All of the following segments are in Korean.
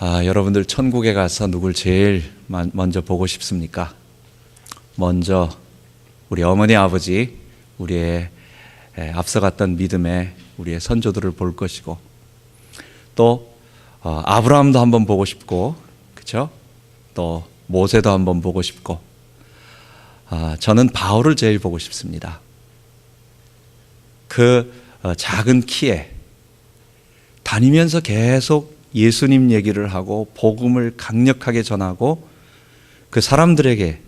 여러분들 천국에 가서 누굴 제일 먼저 보고 싶습니까? 먼저 우리 어머니 아버지, 우리의 앞서갔던 믿음의 우리의 선조들을 볼 것이고, 또 아브라함도 한번 보고 싶고, 그렇죠? 또 모세도 한번 보고 싶고, 저는 바울을 제일 보고 싶습니다. 그 작은 키에 다니면서 계속 예수님 얘기를 하고 복음을 강력하게 전하고, 그 사람들에게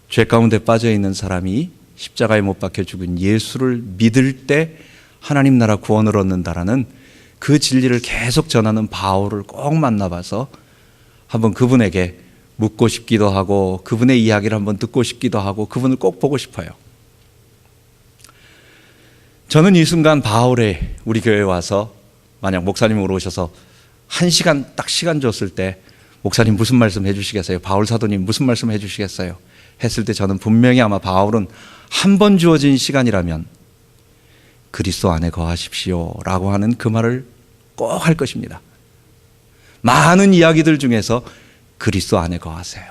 죄 가운데 빠져 있는 사람이 십자가에 못 박혀 죽은 예수를 믿을 때 하나님 나라 구원을 얻는다라는 그 진리를 계속 전하는 바울을 꼭 만나봐서 한번 그분에게 묻고 싶기도 하고, 그분의 이야기를 한번 듣고 싶기도 하고, 그분을 꼭 보고 싶어요. 저는 이 순간 바울의 우리 교회에 와서 만약 목사님으로 오셔서 1시간 딱 시간 줬을 때, 목사님 무슨 말씀 해주시겠어요? 바울 사도님 무슨 말씀 해주시겠어요? 했을 때 저는 분명히 아마 바울은 한 번 주어진 시간이라면 그리스도 안에 거하십시오 라고 하는 그 말을 꼭 할 것입니다. 많은 이야기들 중에서 그리스도 안에 거하세요.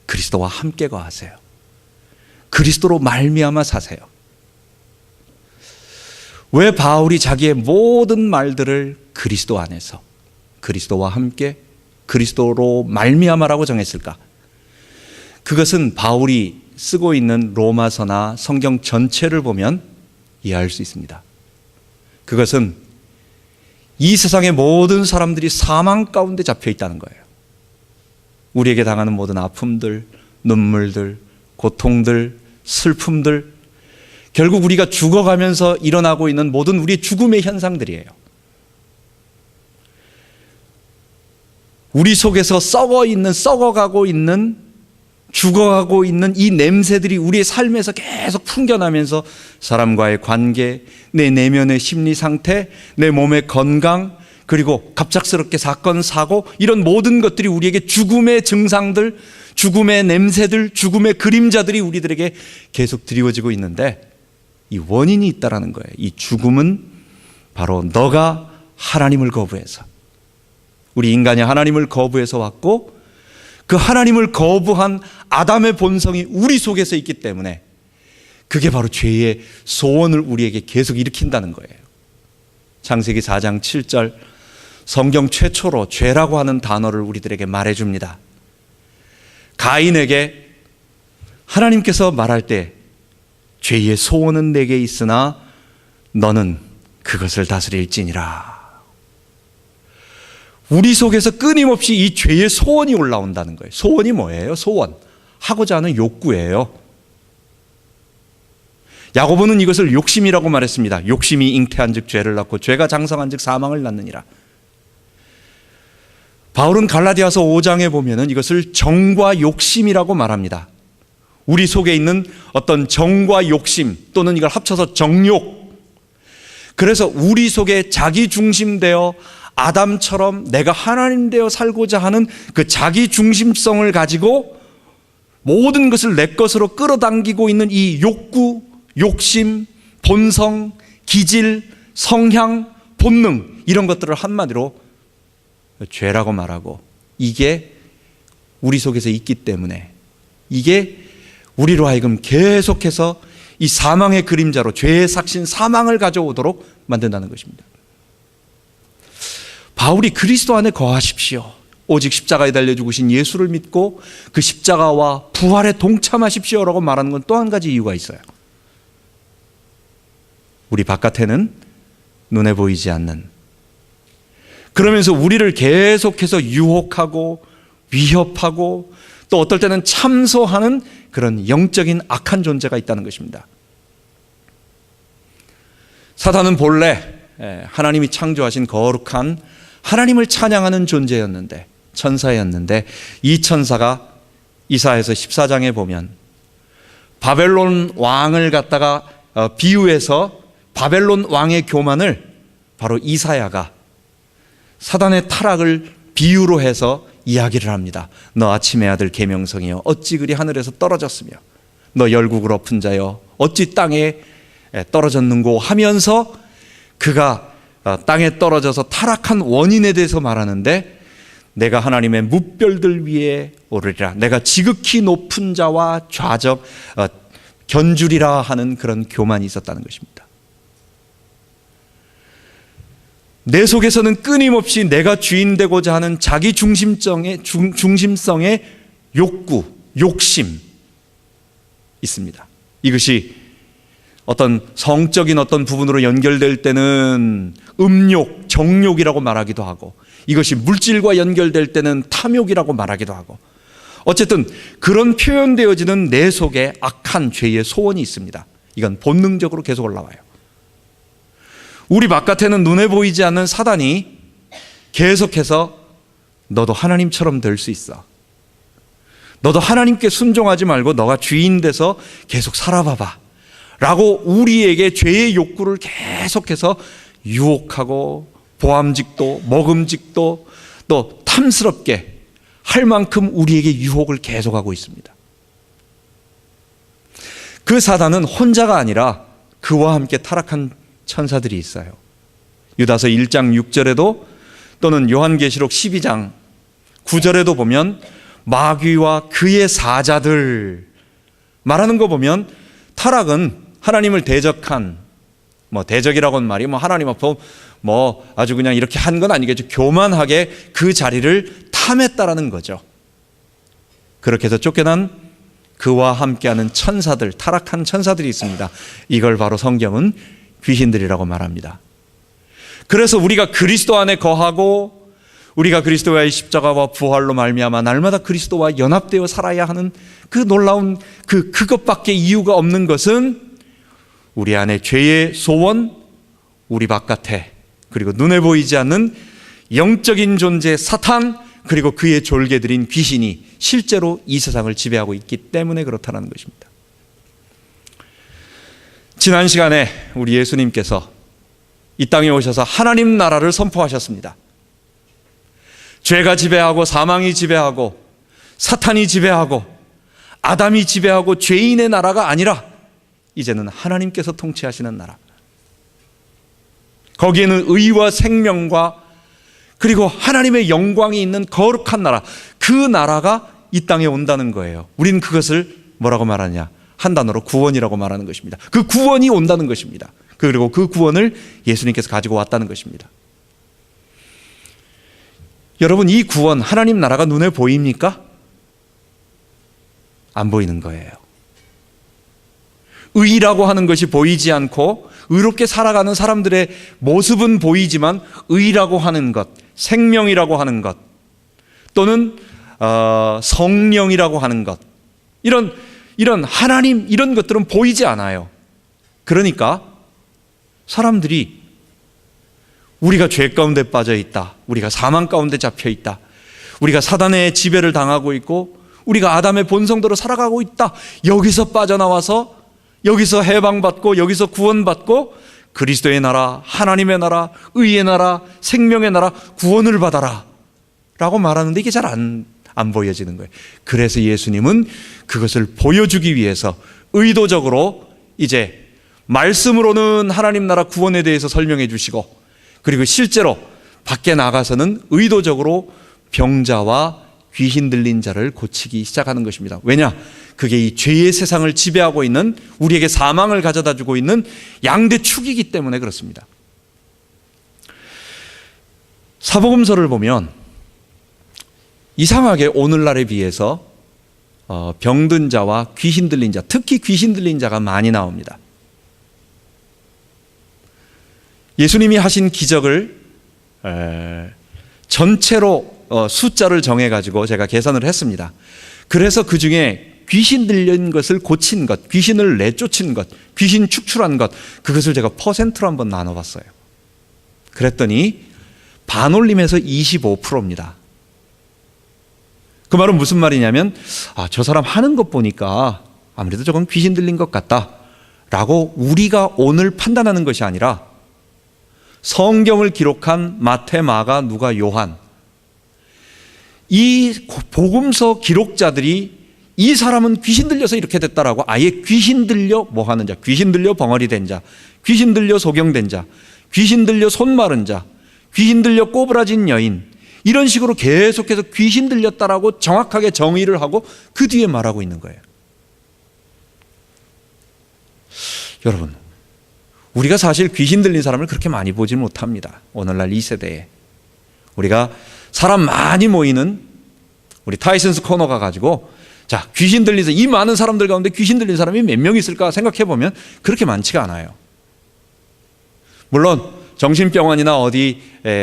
그리스도와 함께 거하세요. 그리스도로 말미암아 사세요. 왜 바울이 자기의 모든 말들을 그리스도 안에서, 그리스도와 함께, 그리스도로 말미암아라고 정했을까? 그것은 바울이 쓰고 있는 로마서나 성경 전체를 보면 이해할 수 있습니다. 그것은 이 세상의 모든 사람들이 사망 가운데 잡혀 있다는 거예요. 우리에게 당하는 모든 아픔들, 눈물들, 고통들, 슬픔들, 결국 우리가 죽어가면서 일어나고 있는 모든 우리의 죽음의 현상들이에요. 우리 속에서 썩어가고 있는, 죽어가고 있는 이 냄새들이 우리의 삶에서 계속 풍겨나면서 사람과의 관계, 내 내면의 심리 상태, 내 몸의 건강, 그리고 갑작스럽게 사건, 사고, 이런 모든 것들이 우리에게 죽음의 증상들, 죽음의 냄새들, 죽음의 그림자들이 우리들에게 계속 드리워지고 있는데, 이 원인이 있다라는 거예요. 이 죽음은 바로 너가 하나님을 거부해서, 우리 인간이 하나님을 거부해서 왔고, 그 하나님을 거부한 아담의 본성이 우리 속에서 있기 때문에 그게 바로 죄의 소원을 우리에게 계속 일으킨다는 거예요. 창세기 4장 7절, 성경 최초로 죄라고 하는 단어를 우리들에게 말해줍니다. 가인에게 하나님께서 말할 때 죄의 소원은 내게 있으나 너는 그것을 다스릴지니라. 우리 속에서 끊임없이 이 죄의 소원이 올라온다는 거예요. 소원이 뭐예요? 소원. 하고자 하는 욕구예요. 야고보는 이것을 욕심이라고 말했습니다. 욕심이 잉태한 즉 죄를 낳고 죄가 장성한 즉 사망을 낳느니라. 바울은 갈라디아서 5장에 보면은 이것을 정과 욕심이라고 말합니다. 우리 속에 있는 어떤 정과 욕심, 또는 이걸 합쳐서 정욕. 그래서 우리 속에 자기 중심되어 아담처럼 내가 하나님 되어 살고자 하는 그 자기 중심성을 가지고 모든 것을 내 것으로 끌어당기고 있는 이 욕구, 욕심, 본성, 기질, 성향, 본능, 이런 것들을 한마디로 죄라고 말하고, 이게 우리 속에서 있기 때문에 이게 우리로 하여금 계속해서 이 사망의 그림자로, 죄의 삭신 사망을 가져오도록 만든다는 것입니다. 바울이 그리스도 안에 거하십시오, 오직 십자가에 달려 죽으신 예수를 믿고 그 십자가와 부활에 동참하십시오라고 말하는 건 또 한 가지 이유가 있어요. 우리 바깥에는 눈에 보이지 않는, 그러면서 우리를 계속해서 유혹하고 위협하고 또 어떨 때는 참소하는 그런 영적인 악한 존재가 있다는 것입니다. 사탄은 본래 하나님이 창조하신 거룩한 하나님을 찬양하는 존재였는데, 천사였는데, 이 천사가 이사야서 14장에 보면 바벨론 왕을 갖다가 비유해서 바벨론 왕의 교만을 바로 이사야가 사단의 타락을 비유로 해서 이야기를 합니다. 너 아침의 아들 계명성이여 어찌 그리 하늘에서 떨어졌으며 너 열국을 엎은 자여 어찌 땅에 떨어졌는고 하면서 그가 땅에 떨어져서 타락한 원인에 대해서 말하는데, 내가 하나님의 뭇별들 위에 오르리라, 내가 지극히 높은 자와 견주리라 하는 그런 교만이 있었다는 것입니다. 내 속에서는 끊임없이 내가 주인 되고자 하는 자기 중심성의 욕구, 욕심 있습니다. 이것이 어떤 성적인 어떤 부분으로 연결될 때는 음욕, 정욕이라고 말하기도 하고, 이것이 물질과 연결될 때는 탐욕이라고 말하기도 하고, 어쨌든 그런 표현되어지는 내 속에 악한 죄의 소원이 있습니다. 이건 본능적으로 계속 올라와요. 우리 바깥에는 눈에 보이지 않는 사단이 계속해서 너도 하나님처럼 될 수 있어, 너도 하나님께 순종하지 말고 너가 주인 돼서 계속 살아봐봐 라고 우리에게 죄의 욕구를 계속해서 유혹하고, 보암직도 먹음직도 또 탐스럽게 할 만큼 우리에게 유혹을 계속하고 있습니다. 그 사단은 혼자가 아니라 그와 함께 타락한 천사들이 있어요. 유다서 1장 6절에도 또는 요한계시록 12장 9절에도 보면 마귀와 그의 사자들 말하는 거 보면, 타락은 하나님을 대적한, 대적이라고는 말이 하나님 앞에 아주 그냥 이렇게 한 건 아니겠죠. 교만하게 그 자리를 탐했다라는 거죠. 그렇게 해서 쫓겨난 그와 함께하는 천사들, 타락한 천사들이 있습니다. 이걸 바로 성경은 귀신들이라고 말합니다. 그래서 우리가 그리스도 안에 거하고, 우리가 그리스도와의 십자가와 부활로 말미암아 날마다 그리스도와 연합되어 살아야 하는 그 놀라운 그것밖에 이유가 없는 것은, 우리 안에 죄의 소원, 우리 바깥에, 그리고 눈에 보이지 않는 영적인 존재 사탄, 그리고 그의 졸개들인 귀신이 실제로 이 세상을 지배하고 있기 때문에 그렇다는 것입니다. 지난 시간에 우리 예수님께서 이 땅에 오셔서 하나님 나라를 선포하셨습니다. 죄가 지배하고 사망이 지배하고 사탄이 지배하고 아담이 지배하고 죄인의 나라가 아니라 이제는 하나님께서 통치하시는 나라, 거기에는 의와 생명과 그리고 하나님의 영광이 있는 거룩한 나라, 그 나라가 이 땅에 온다는 거예요. 우리는 그것을 뭐라고 말하냐? 한 단어로 구원이라고 말하는 것입니다. 그 구원이 온다는 것입니다. 그리고 그 구원을 예수님께서 가지고 왔다는 것입니다. 여러분, 이 구원, 하나님 나라가 눈에 보입니까? 안 보이는 거예요. 의라고 하는 것이 보이지 않고 의롭게 살아가는 사람들의 모습은 보이지만, 의라고 하는 것, 생명이라고 하는 것, 또는 성령이라고 하는 것, 이런 하나님, 이런 것들은 보이지 않아요. 그러니까 사람들이 우리가 죄 가운데 빠져 있다, 우리가 사망 가운데 잡혀 있다, 우리가 사단의 지배를 당하고 있고 우리가 아담의 본성대로 살아가고 있다, 여기서 빠져나와서 여기서 해방받고 여기서 구원받고 그리스도의 나라, 하나님의 나라, 의의 나라, 생명의 나라, 구원을 받아라 라고 말하는데 이게 잘 안 보여지는 거예요. 그래서 예수님은 그것을 보여주기 위해서 의도적으로 이제 말씀으로는 하나님 나라 구원에 대해서 설명해 주시고, 그리고 실제로 밖에 나가서는 의도적으로 병자와 귀신 들린 자를 고치기 시작하는 것입니다. 왜냐? 그게 이 죄의 세상을 지배하고 있는, 우리에게 사망을 가져다 주고 있는 양대 축이기 때문에 그렇습니다. 사복음서를 보면 이상하게 오늘날에 비해서 병든 자와 귀신 들린 자, 특히 귀신 들린 자가 많이 나옵니다. 예수님이 하신 기적을 전체로 숫자를 정해가지고 제가 계산을 했습니다. 그래서 그 중에 귀신 들린 것을 고친 것, 귀신을 내쫓은 것, 귀신 축출한 것, 그것을 제가 퍼센트로 한번 나눠봤어요. 그랬더니 반올림해서 25%입니다. 그 말은 무슨 말이냐면, 저 사람 하는 것 보니까 아무래도 저건 귀신 들린 것 같다 라고 우리가 오늘 판단하는 것이 아니라, 성경을 기록한 마태, 마가, 누가, 요한, 이 복음서 기록자들이 이 사람은 귀신 들려서 이렇게 됐다라고 아예 귀신 들려 뭐 하는 자, 귀신 들려 벙어리 된 자, 귀신 들려 소경된 자, 귀신 들려 손 마른 자, 귀신 들려 꼬부라진 여인, 이런 식으로 계속해서 귀신 들렸다라고 정확하게 정의를 하고 그 뒤에 말하고 있는 거예요. 여러분, 우리가 사실 귀신 들린 사람을 그렇게 많이 보지 못합니다. 오늘날 이 세대에. 우리가 사람 많이 모이는 우리 타이슨스 코너 가가지고 자, 귀신 들린 사람, 이 많은 사람들 가운데 귀신 들린 사람이 몇 명 있을까 생각해 보면 그렇게 많지가 않아요. 물론 정신병원이나 어디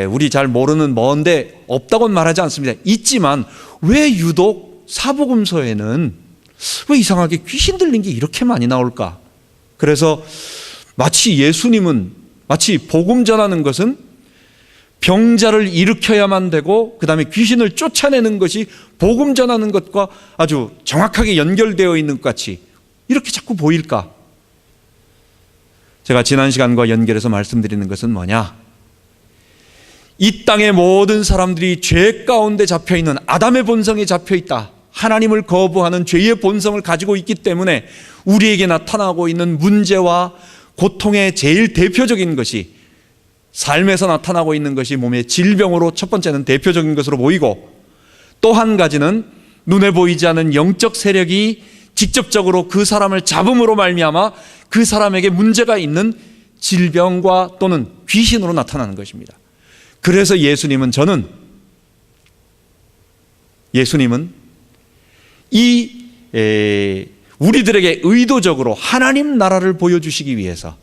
우리 잘 모르는 먼데 없다고는 말하지 않습니다. 있지만 왜 유독 사복음서에는 왜 이상하게 귀신 들린 게 이렇게 많이 나올까? 그래서 마치 예수님은 마치 복음 전하는 것은 병자를 일으켜야만 되고 그 다음에 귀신을 쫓아내는 것이 복음 전하는 것과 아주 정확하게 연결되어 있는 것 같이 이렇게 자꾸 보일까? 제가 지난 시간과 연결해서 말씀드리는 것은 뭐냐? 이 땅의 모든 사람들이 죄 가운데 잡혀있는 아담의 본성에 잡혀있다. 하나님을 거부하는 죄의 본성을 가지고 있기 때문에 우리에게 나타나고 있는 문제와 고통의 제일 대표적인 것이 삶에서 나타나고 있는 것이 몸의 질병으로 첫 번째는 대표적인 것으로 보이고, 또 한 가지는 눈에 보이지 않는 영적 세력이 직접적으로 그 사람을 잡음으로 말미암아 그 사람에게 문제가 있는 질병과 또는 귀신으로 나타나는 것입니다. 그래서 예수님은 우리들에게 의도적으로 하나님 나라를 보여주시기 위해서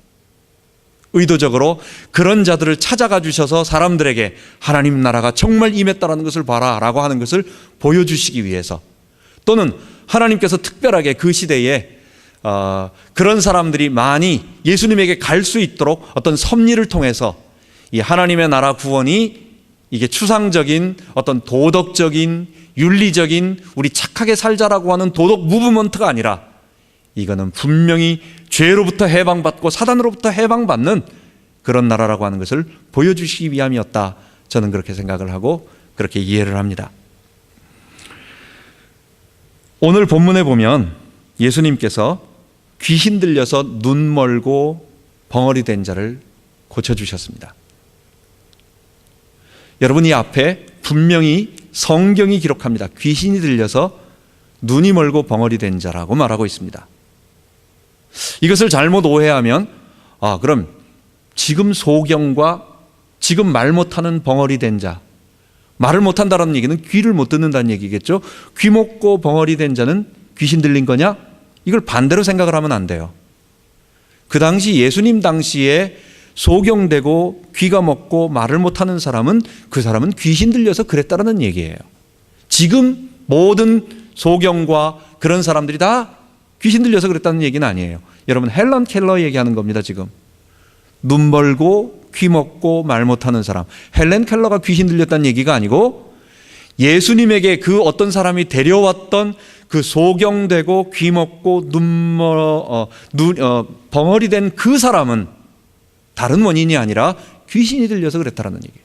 의도적으로 그런 자들을 찾아가 주셔서 사람들에게 하나님 나라가 정말 임했다는 것을 봐라 라고 하는 것을 보여주시기 위해서, 또는 하나님께서 특별하게 그 시대에 그런 사람들이 많이 예수님에게 갈 수 있도록 어떤 섭리를 통해서 이 하나님의 나라 구원이 이게 추상적인 어떤 도덕적인 윤리적인 우리 착하게 살자라고 하는 도덕 무브먼트가 아니라 이거는 분명히 죄로부터 해방받고 사단으로부터 해방받는 그런 나라라고 하는 것을 보여주시기 위함이었다. 저는 그렇게 생각을 하고 그렇게 이해를 합니다. 오늘 본문에 보면 예수님께서 귀신 들려서 눈 멀고 벙어리 된 자를 고쳐주셨습니다. 여러분, 이 앞에 분명히 성경이 기록합니다. 귀신이 들려서 눈이 멀고 벙어리 된 자라고 말하고 있습니다. 이것을 잘못 오해하면 그럼 지금 소경과 지금 말 못하는 벙어리 된 자, 말을 못한다는 얘기는 귀를 못 듣는다는 얘기겠죠. 귀 먹고 벙어리 된 자는 귀신 들린 거냐? 이걸 반대로 생각을 하면 안 돼요. 그 당시 예수님 당시에 소경되고 귀가 먹고 말을 못하는 사람은 그 사람은 귀신 들려서 그랬다는 얘기예요. 지금 모든 소경과 그런 사람들이 다 귀신 들려서 그랬다는 얘기는 아니에요. 여러분, 헬런 켈러 얘기하는 겁니다. 지금 눈 벌고 귀 먹고 말 못하는 사람, 헬렌 켈러가 귀신 들렸다는 얘기가 아니고 예수님에게 그 어떤 사람이 데려왔던 그 소경되고 귀 먹고 벙어리 된 그 사람은 다른 원인이 아니라 귀신이 들려서 그랬다는 얘기예요.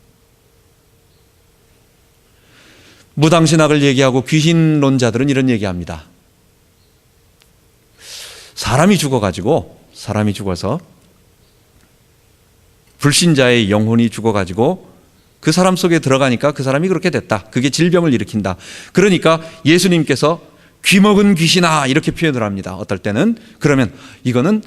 무당신학을 얘기하고 귀신론자들은 이런 얘기합니다. 사람이 죽어서 불신자의 영혼이 죽어가지고 그 사람 속에 들어가니까 그 사람이 그렇게 됐다. 그게 질병을 일으킨다. 그러니까 예수님께서 귀먹은 귀신아 이렇게 표현을 합니다. 어떨 때는 그러면 이거는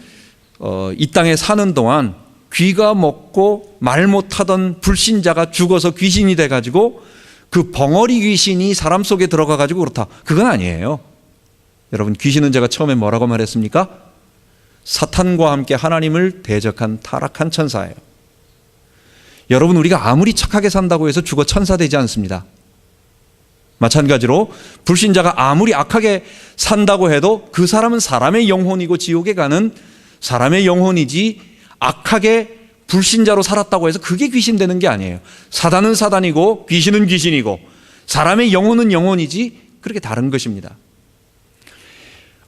이 땅에 사는 동안 귀가 먹고 말 못하던 불신자가 죽어서 귀신이 돼가지고 그 벙어리 귀신이 사람 속에 들어가가지고 그렇다. 그건 아니에요. 여러분, 귀신은 제가 처음에 뭐라고 말했습니까? 사탄과 함께 하나님을 대적한 타락한 천사예요. 여러분, 우리가 아무리 착하게 산다고 해서 죽어 천사 되지 않습니다. 마찬가지로 불신자가 아무리 악하게 산다고 해도 그 사람은 사람의 영혼이고 지옥에 가는 사람의 영혼이지 악하게 불신자로 살았다고 해서 그게 귀신 되는 게 아니에요. 사단은 사단이고 귀신은 귀신이고 사람의 영혼은 영혼이지 그렇게 다른 것입니다.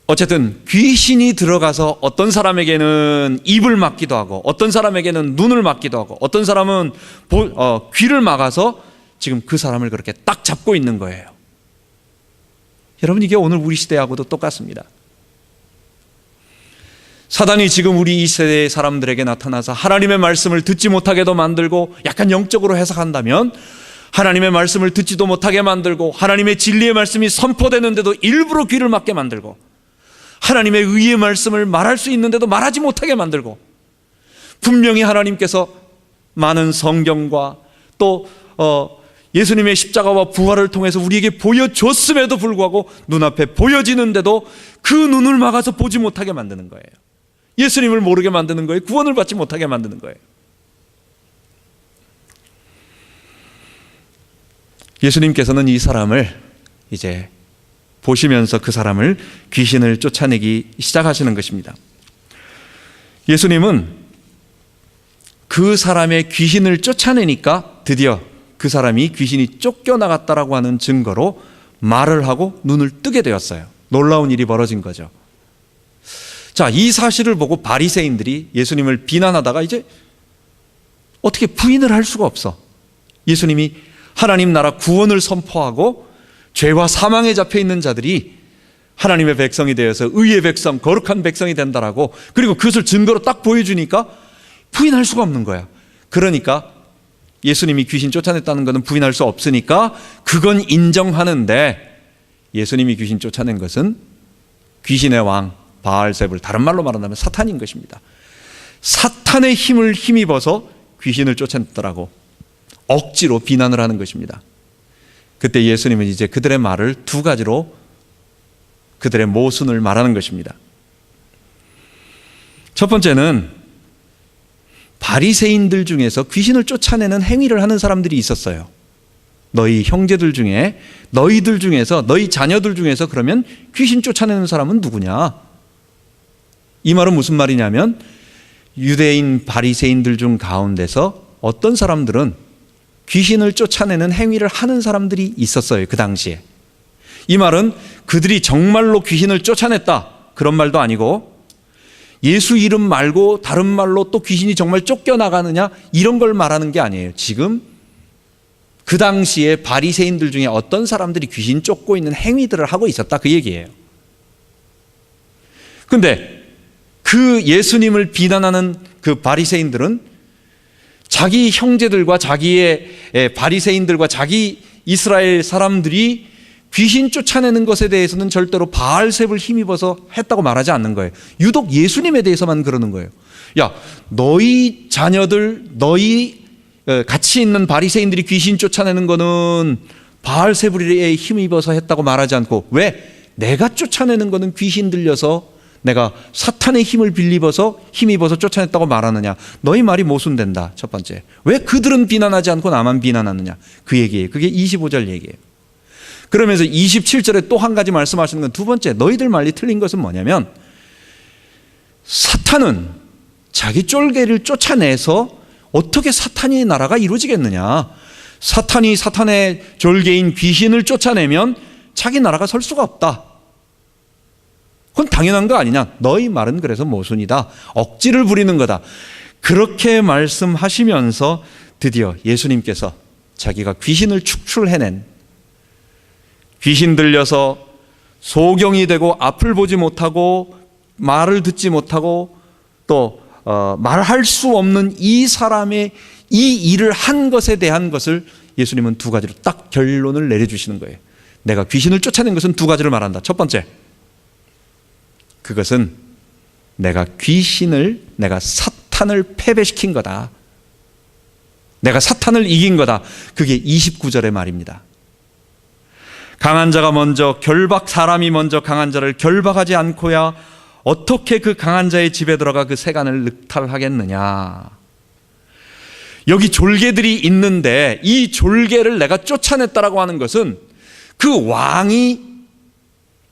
어쨌든 귀신이 들어가서 어떤 사람에게는 입을 막기도 하고 어떤 사람에게는 눈을 막기도 하고 어떤 사람은 귀를 막아서 지금 그 사람을 그렇게 딱 잡고 있는 거예요. 여러분, 이게 오늘 우리 시대하고도 똑같습니다. 사단이 지금 우리 이 세대의 사람들에게 나타나서 하나님의 말씀을 듣지 못하게도 만들고, 약간 영적으로 해석한다면 하나님의 말씀을 듣지도 못하게 만들고, 하나님의 진리의 말씀이 선포되는데도 일부러 귀를 막게 만들고, 하나님의 의의 말씀을 말할 수 있는데도 말하지 못하게 만들고, 분명히 하나님께서 많은 성경과 또 예수님의 십자가와 부활을 통해서 우리에게 보여줬음에도 불구하고 눈앞에 보여지는데도 그 눈을 막아서 보지 못하게 만드는 거예요. 예수님을 모르게 만드는 거예요. 구원을 받지 못하게 만드는 거예요. 예수님께서는 이 사람을 이제 보시면서 그 사람을, 귀신을 쫓아내기 시작하시는 것입니다. 예수님은 그 사람의 귀신을 쫓아내니까 드디어 그 사람이 귀신이 쫓겨나갔다라고 하는 증거로 말을 하고 눈을 뜨게 되었어요. 놀라운 일이 벌어진 거죠. 자, 이 사실을 보고 바리새인들이 예수님을 비난하다가 이제 어떻게 부인을 할 수가 없어. 예수님이 하나님 나라 구원을 선포하고 죄와 사망에 잡혀 있는 자들이 하나님의 백성이 되어서 의의 백성, 거룩한 백성이 된다라고, 그리고 그것을 증거로 딱 보여주니까 부인할 수가 없는 거야. 그러니까 예수님이 귀신 쫓아냈다는 것은 부인할 수 없으니까 그건 인정하는데, 예수님이 귀신 쫓아낸 것은 귀신의 왕 바알세불, 다른 말로 말한다면 사탄인 것입니다. 사탄의 힘을 힘입어서 귀신을 쫓아냈더라고 억지로 비난을 하는 것입니다. 그때 예수님은 이제 그들의 말을 두 가지로 그들의 모순을 말하는 것입니다. 첫 번째는 바리새인들 중에서 귀신을 쫓아내는 행위를 하는 사람들이 있었어요. 너희 형제들 중에, 너희들 중에서, 너희 자녀들 중에서 그러면 귀신 쫓아내는 사람은 누구냐? 이 말은 무슨 말이냐면, 유대인 바리새인들 중 가운데서 어떤 사람들은 귀신을 쫓아내는 행위를 하는 사람들이 있었어요. 그 당시에. 이 말은 그들이 정말로 귀신을 쫓아냈다, 그런 말도 아니고, 예수 이름 말고 다른 말로 또 귀신이 정말 쫓겨나가느냐, 이런 걸 말하는 게 아니에요. 지금 그 당시에 바리새인들 중에 어떤 사람들이 귀신 쫓고 있는 행위들을 하고 있었다, 그 얘기예요. 근데 그 예수님을 비난하는 그 바리새인들은 자기 형제들과 자기의 바리새인들과 자기 이스라엘 사람들이 귀신 쫓아내는 것에 대해서는 절대로 바알셉을 힘입어서 했다고 말하지 않는 거예요. 유독 예수님에 대해서만 그러는 거예요. 야, 너희 자녀들, 너희 같이 있는 바리새인들이 귀신 쫓아내는 거는 바알세불에 힘입어서 했다고 말하지 않고, 왜? 내가 쫓아내는 거는 귀신 들려서 내가 사탄의 힘을 힘입어서 쫓아냈다고 말하느냐? 너희 말이 모순된다. 첫 번째. 왜 그들은 비난하지 않고 나만 비난하느냐? 그 얘기예요. 그게 25절 얘기예요. 그러면서 27절에 또 한 가지 말씀하시는 건, 두 번째, 너희들 말이 틀린 것은 뭐냐면, 사탄은 자기 쫄개를 쫓아내서 어떻게 사탄의 나라가 이루어지겠느냐? 사탄이 사탄의 졸개인 귀신을 쫓아내면 자기 나라가 설 수가 없다. 그건 당연한 거 아니냐? 너희 말은 그래서 모순이다. 억지를 부리는 거다. 그렇게 말씀하시면서 드디어 예수님께서 자기가 귀신을 축출해낸, 귀신 들려서 소경이 되고 앞을 보지 못하고 말을 듣지 못하고 또 말할 수 없는 이 사람의 이 일을 한 것에 대한 것을 예수님은 두 가지로 딱 결론을 내려주시는 거예요. 내가 귀신을 쫓아낸 것은 두 가지를 말한다. 첫 번째, 그것은 내가 사탄을 패배시킨 거다. 내가 사탄을 이긴 거다. 그게 29절의 말입니다. 사람이 먼저 강한 자를 결박하지 않고야 어떻게 그 강한 자의 집에 들어가 그 세간을 늑탈하겠느냐. 여기 졸개들이 있는데 이 졸개를 내가 쫓아냈다라고 하는 것은 그 왕이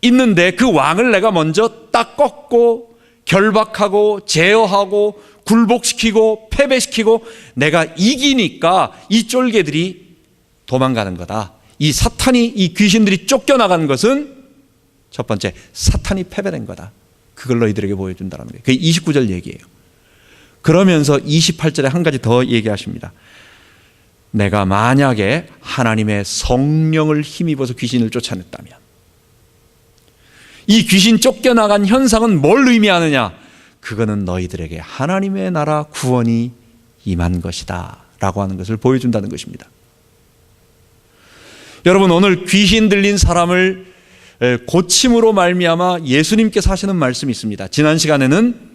있는데 그 왕을 내가 먼저 딱 꺾고 결박하고 제어하고 굴복시키고 패배시키고 내가 이기니까 이 쫄개들이 도망가는 거다. 이 사탄이, 이 귀신들이 쫓겨나간 것은 첫 번째, 사탄이 패배된 거다. 그걸 너희들에게 보여준다는 거예요. 그게 29절 얘기예요. 그러면서 28절에 한 가지 더 얘기하십니다. 내가 만약에 하나님의 성령을 힘입어서 귀신을 쫓아냈다면, 이 귀신 쫓겨나간 현상은 뭘 의미하느냐? 그거는 너희들에게 하나님의 나라 구원이 임한 것이다 라고 하는 것을 보여준다는 것입니다. 여러분, 오늘 귀신 들린 사람을 고침으로 말미암아 예수님께서 하시는 말씀이 있습니다. 지난 시간에는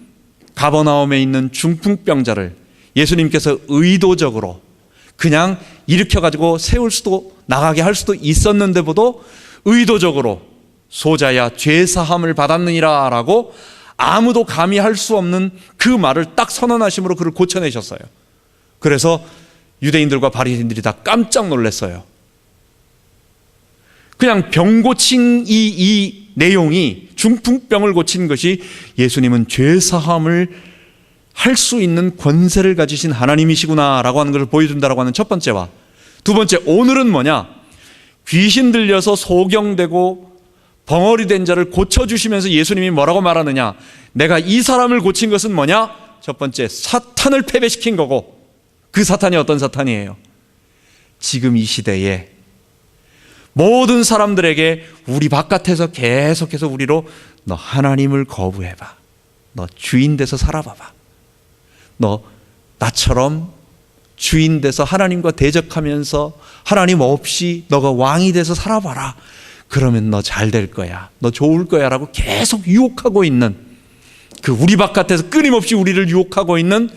가버나움에 있는 중풍병자를 예수님께서 의도적으로 그냥 일으켜가지고 세울 수도 나가게 할 수도 있었는데도 의도적으로 소자야 죄사함을 받았느니라 라고 아무도 감히 할 수 없는 그 말을 딱 선언하심으로 그를 고쳐내셨어요. 그래서 유대인들과 바리새인들이 다 깜짝 놀랐어요. 그냥 병 고친 이 내용이, 중풍병을 고친 것이 예수님은 죄사함을 할 수 있는 권세를 가지신 하나님이시구나라고 하는 것을 보여준다라고 하는 첫 번째와, 두 번째, 오늘은 뭐냐? 귀신 들려서 소경되고 벙어리 된 자를 고쳐주시면서 예수님이 뭐라고 말하느냐? 내가 이 사람을 고친 것은 뭐냐? 첫 번째, 사탄을 패배시킨 거고, 그 사탄이 어떤 사탄이에요? 지금 이 시대에 모든 사람들에게 우리 바깥에서 계속해서 우리로 너 하나님을 거부해봐, 너 주인 돼서 살아봐봐, 너 나처럼 주인 돼서 하나님과 대적하면서 하나님 없이 너가 왕이 돼서 살아봐라, 그러면 너 잘 될 거야, 너 좋을 거야 라고 계속 유혹하고 있는, 그 우리 바깥에서 끊임없이 우리를 유혹하고 있는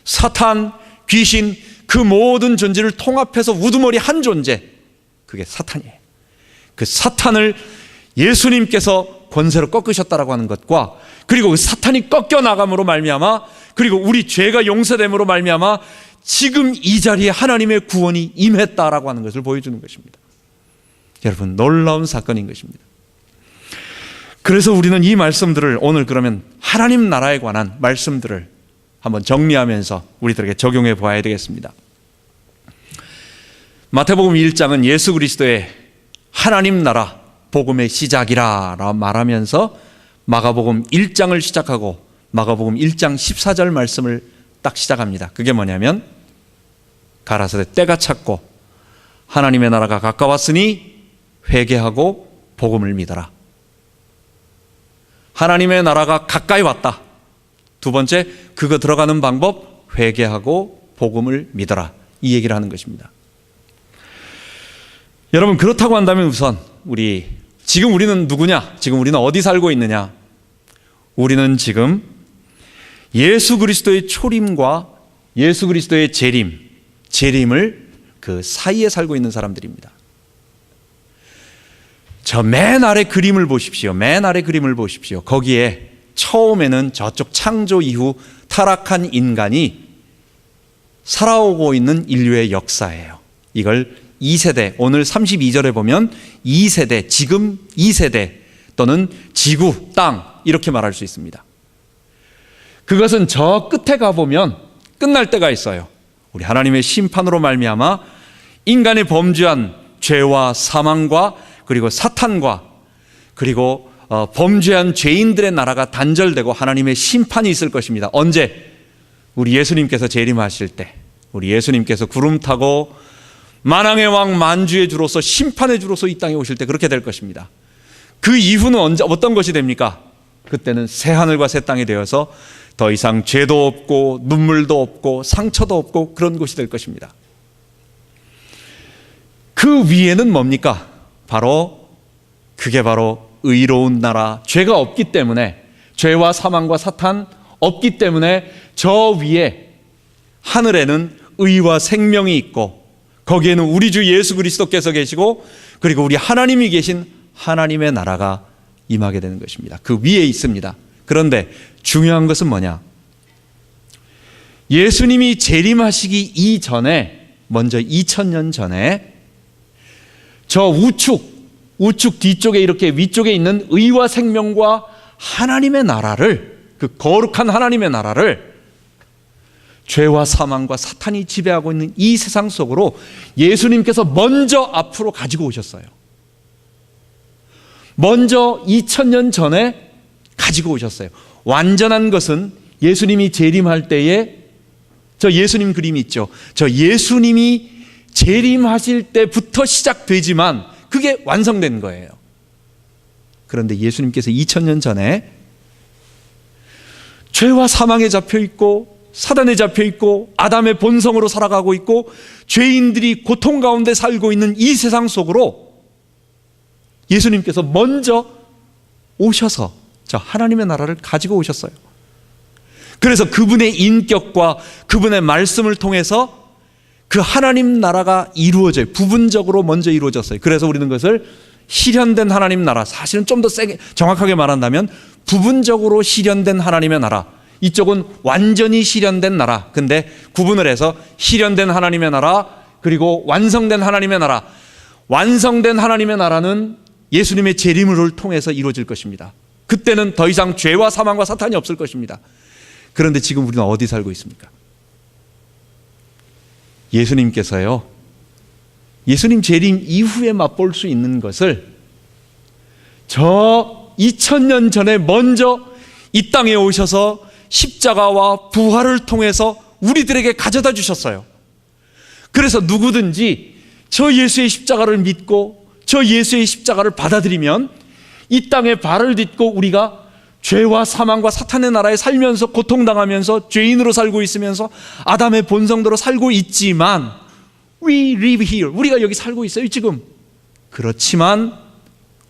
사탄, 귀신, 그 모든 존재를 통합해서 우두머리 한 존재, 그게 사탄이에요. 그 사탄을 예수님께서 권세로 꺾으셨다라고 하는 것과, 그리고 그 사탄이 꺾여나감으로 말미암아, 그리고 우리 죄가 용서됨으로 말미암아 지금 이 자리에 하나님의 구원이 임했다라고 하는 것을 보여주는 것입니다. 여러분, 놀라운 사건인 것입니다. 그래서 우리는 이 말씀들을 오늘 그러면 하나님 나라에 관한 말씀들을 한번 정리하면서 우리들에게 적용해 보아야 되겠습니다. 마태복음 1장은 예수 그리스도의 하나님 나라 복음의 시작이라 말하면서 마가복음 1장을 시작하고 마가복음 1장 14절 말씀을 딱 시작합니다. 그게 뭐냐면, 가라사대 때가 찼고 하나님의 나라가 가까웠으니 회개하고 복음을 믿어라. 하나님의 나라가 가까이 왔다. 두 번째, 그거 들어가는 방법, 회개하고 복음을 믿어라. 이 얘기를 하는 것입니다. 여러분, 그렇다고 한다면 우선 지금 우리는 누구냐? 지금 우리는 어디 살고 있느냐? 우리는 지금 예수 그리스도의 초림과 예수 그리스도의 재림을 그 사이에 살고 있는 사람들입니다. 저 맨 아래 그림을 보십시오. 맨 아래 그림을 보십시오. 거기에 처음에는 저쪽 창조 이후 타락한 인간이 살아오고 있는 인류의 역사예요. 이걸 2세대, 오늘 32절에 보면 2세대, 지금 2세대 또는 지구, 땅 이렇게 말할 수 있습니다. 그것은 저 끝에 가보면 끝날 때가 있어요. 우리 하나님의 심판으로 말미암아 인간의 범죄한 죄와 사망과 그리고 사탄과 그리고 범죄한 죄인들의 나라가 단절되고 하나님의 심판이 있을 것입니다. 언제? 우리 예수님께서 재림하실 때, 우리 예수님께서 구름 타고 만왕의 왕 만주의 주로서 심판의 주로서 이 땅에 오실 때 그렇게 될 것입니다. 그 이후는 어떤 것이 됩니까? 그때는 새 하늘과 새 땅이 되어서 더 이상 죄도 없고 눈물도 없고 상처도 없고 그런 곳이 될 것입니다. 그 위에는 뭡니까? 그게 바로 의로운 나라, 죄가 없기 때문에, 죄와 사망과 사탄 없기 때문에 저 위에 하늘에는 의와 생명이 있고 거기에는 우리 주 예수 그리스도께서 계시고 그리고 우리 하나님이 계신 하나님의 나라가 임하게 되는 것입니다. 그 위에 있습니다. 그런데 중요한 것은 뭐냐? 예수님이 재림하시기 이전에, 먼저 2000년 전에 저 우측 뒤쪽에 이렇게 위쪽에 있는 의와 생명과 하나님의 나라를, 그 거룩한 하나님의 나라를 죄와 사망과 사탄이 지배하고 있는 이 세상 속으로 예수님께서 먼저 앞으로 가지고 오셨어요. 먼저 2000년 전에 가지고 오셨어요. 완전한 것은 예수님이 재림할 때에 저 예수님 그림이 있죠. 저 예수님이 재림하실 때부터 시작되지만 그게 완성된 거예요. 그런데 예수님께서 2000년 전에 죄와 사망에 잡혀 있고 사단에 잡혀 있고 아담의 본성으로 살아가고 있고 죄인들이 고통 가운데 살고 있는 이 세상 속으로 예수님께서 먼저 오셔서 저 하나님의 나라를 가지고 오셨어요. 그래서 그분의 인격과 그분의 말씀을 통해서 그 하나님 나라가 이루어져요. 부분적으로 먼저 이루어졌어요. 그래서 우리는 그것을 실현된 하나님 나라, 사실은 좀 더 세게 정확하게 말한다면 부분적으로 실현된 하나님의 나라, 이쪽은 완전히 실현된 나라. 근데 구분을 해서 실현된 하나님의 나라 그리고 완성된 하나님의 나라. 완성된 하나님의 나라는 예수님의 재림을 통해서 이루어질 것입니다. 그때는 더 이상 죄와 사망과 사탄이 없을 것입니다. 그런데 지금 우리는 어디 살고 있습니까? 예수님께서요, 예수님 재림 이후에 맛볼 수 있는 것을 저 2000년 전에 먼저 이 땅에 오셔서 십자가와 부활을 통해서 우리들에게 가져다 주셨어요. 그래서 누구든지 저 예수의 십자가를 믿고 저 예수의 십자가를 받아들이면 이 땅에 발을 딛고 우리가 죄와 사망과 사탄의 나라에 살면서 고통당하면서 죄인으로 살고 있으면서 아담의 본성대로 살고 있지만 We live here. 우리가 여기 살고 있어요 지금. 그렇지만